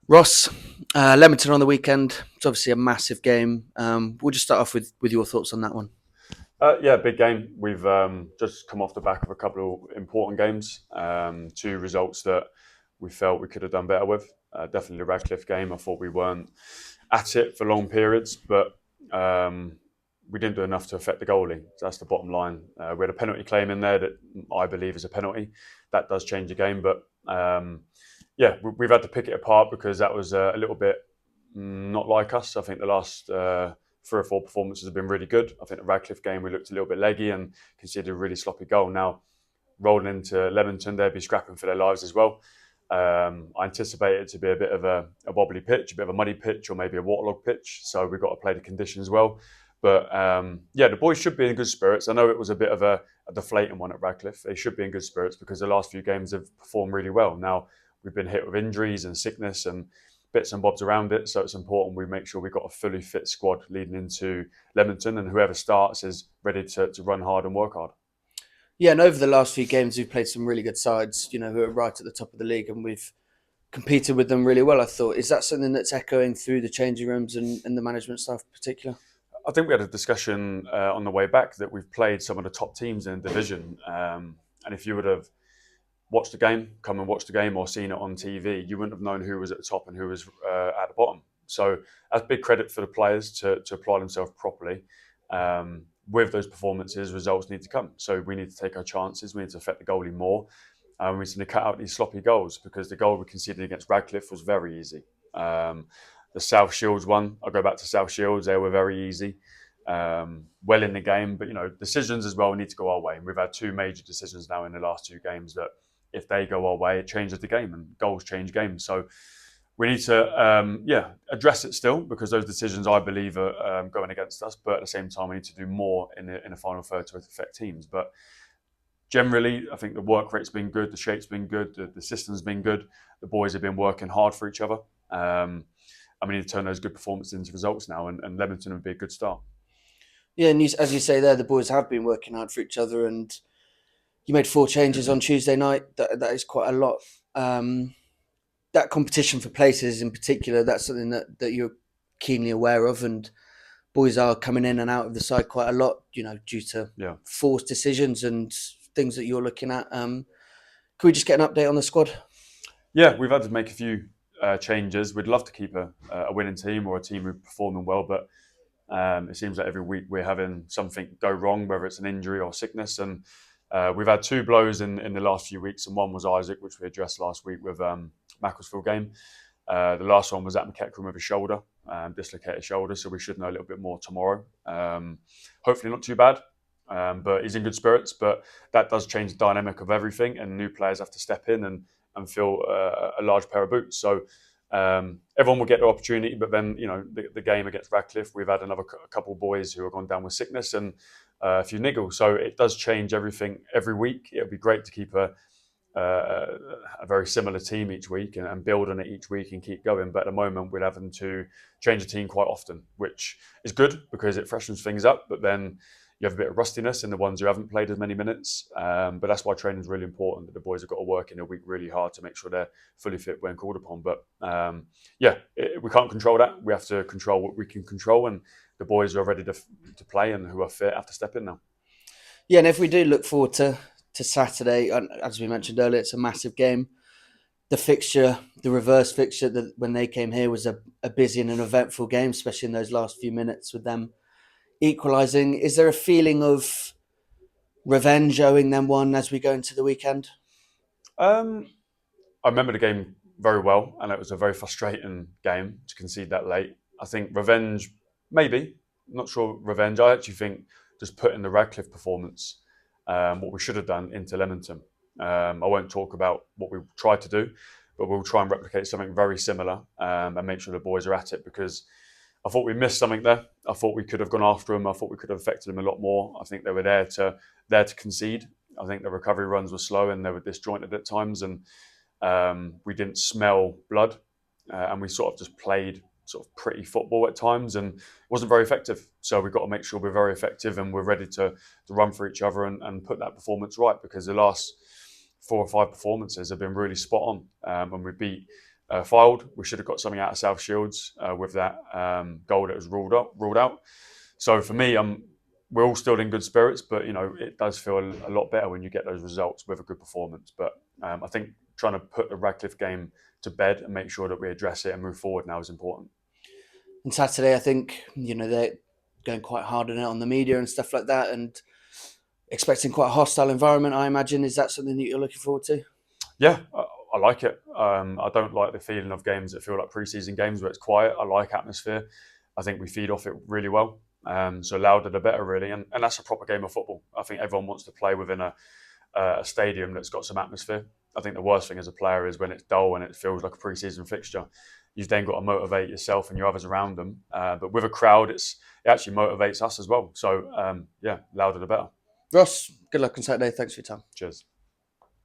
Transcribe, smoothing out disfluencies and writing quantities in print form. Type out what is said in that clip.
Ross, Leamington on the weekend. It's obviously a massive game. We'll just start off with your thoughts on that one. Yeah, big game. We've just come off the back of a couple of important games. Two results that we felt we could have done better with. Definitely the Radcliffe game. I thought we weren't at it for long periods, but um, we didn't do enough to affect the goalie. So that's the bottom line. We had a penalty claim in there that I believe is a penalty. That does change the game, but yeah, we've had to pick it apart because that was a little bit not like us. I think the last 3 or 4 performances have been really good. I think the Radcliffe game we looked a little bit leggy and conceded a really sloppy goal. Now rolling into Leamington, they'll be scrapping for their lives as well. I anticipate it to be a bit of a wobbly pitch, a bit of a muddy pitch, or maybe a waterlogged pitch. So we've got to play the conditions well. But yeah, the boys should be in good spirits. I know it was a bit of a deflating one at Radcliffe. They should be in good spirits because the last few games have performed really well. Now we've been hit with injuries and sickness and bits and bobs around it. So it's important we make sure we've got a fully fit squad leading into Leamington, and whoever starts is ready to run hard and work hard. Yeah, and over the last few games, we've played some really good sides, who are right at the top of the league, and we've competed with them really well, I thought. Is that something that's echoing through the changing rooms and the management staff in particular? I think we had a discussion on the way back that we've played some of the top teams in the division. And if you would have watched the game, come and watched the game, or seen it on TV, you wouldn't have known who was at the top and who was at the bottom. So that's big credit for the players to apply themselves properly. With those performances, results need to come. So we need to take our chances. We need to affect the goalie more. We need to cut out these sloppy goals because the goal we conceded against Radcliffe was very easy. The South Shields one, I'll go back to South Shields, they were very easy. Well in the game, but decisions as well need to go our way. And we've had two major decisions now in the last two games that if they go our way, it changes the game, and goals change games. So we need to, address it still because those decisions I believe are going against us. But at the same time, we need to do more in the final third to affect teams. But generally, I think the work rate's been good, the shape's been good, the system's been good. The boys have been working hard for each other. And we need to turn those good performances into results now, and Leamington would be a good start. Yeah, and as you say there, the boys have been working hard for each other, and you made 4 changes on Tuesday night. That is quite a lot. That competition for places in particular, that's something that you're keenly aware of, and boys are coming in and out of the side quite a lot, due to Yeah. forced decisions and things that you're looking at. Can we just get an update on the squad? Yeah, we've had to make a few changes. We'd love to keep a winning team or a team who's performing well, but it seems like every week we're having something go wrong, whether it's an injury or sickness. And we've had two blows in the last few weeks, and one was Isaac, which we addressed last week with Macclesfield game. The last one was at McEachran with a shoulder, dislocated shoulder, so we should know a little bit more tomorrow. Hopefully not too bad, but he's in good spirits. But that does change the dynamic of everything, and new players have to step in and fill a large pair of boots. So everyone will get their opportunity, but then the game against Radcliffe, we've had another couple of boys who have gone down with sickness and a few niggles. So it does change everything every week. It would be great to keep a very similar team each week and build on it each week and keep going. But at the moment, we're having to change the team quite often, which is good because it freshens things up. But then you have a bit of rustiness in the ones who haven't played as many minutes. But that's why training is really important. That the boys have got to work in a week really hard to make sure they're fully fit when called upon. But we can't control that. We have to control what we can control, and the boys who are ready to play and who are fit have to step in now. Yeah, and if we do look forward to Saturday, as we mentioned earlier, it's a massive game. The fixture, the reverse fixture, when they came here was a busy and an eventful game, especially in those last few minutes with them equalising. Is there a feeling of revenge owing them one as we go into the weekend? Um, I remember the game very well, and it was a very frustrating game to concede that late. I think revenge, maybe. Not sure revenge. I actually think just putting the Radcliffe performance, what we should have done, into Leamington. I won't talk about what we tried to do, but we'll try and replicate something very similar and make sure the boys are at it because I thought we missed something there. I thought we could have gone after them. I thought we could have affected them a lot more. I think they were there to concede. I think the recovery runs were slow and they were disjointed at times, and we didn't smell blood, and we sort of just played sort of pretty football at times, and it wasn't very effective. So we've got to make sure we're very effective and we're ready to run for each other and put that performance right because the last 4 or 5 performances have been really spot on. And we beat filed. We should have got something out of South Shields with that goal that was ruled out. So for me, we're all still in good spirits, but it does feel a lot better when you get those results with a good performance. But I think trying to put the Radcliffe game to bed and make sure that we address it and move forward now is important. And Saturday, I think they're going quite hard on it on the media and stuff like that, and expecting quite a hostile environment. I imagine, is that something that you're looking forward to? Yeah, I like it. I don't like the feeling of games that feel like pre-season games where it's quiet. I like atmosphere. I think we feed off it really well. So louder the better, really, and that's a proper game of football. I think everyone wants to play within a stadium that's got some atmosphere. I think the worst thing as a player is when it's dull and it feels like a pre-season fixture. You've then got to motivate yourself and your others around them. But with a crowd, it actually motivates us as well. So yeah, louder the better. Ross, good luck on Saturday. Thanks for your time. Cheers.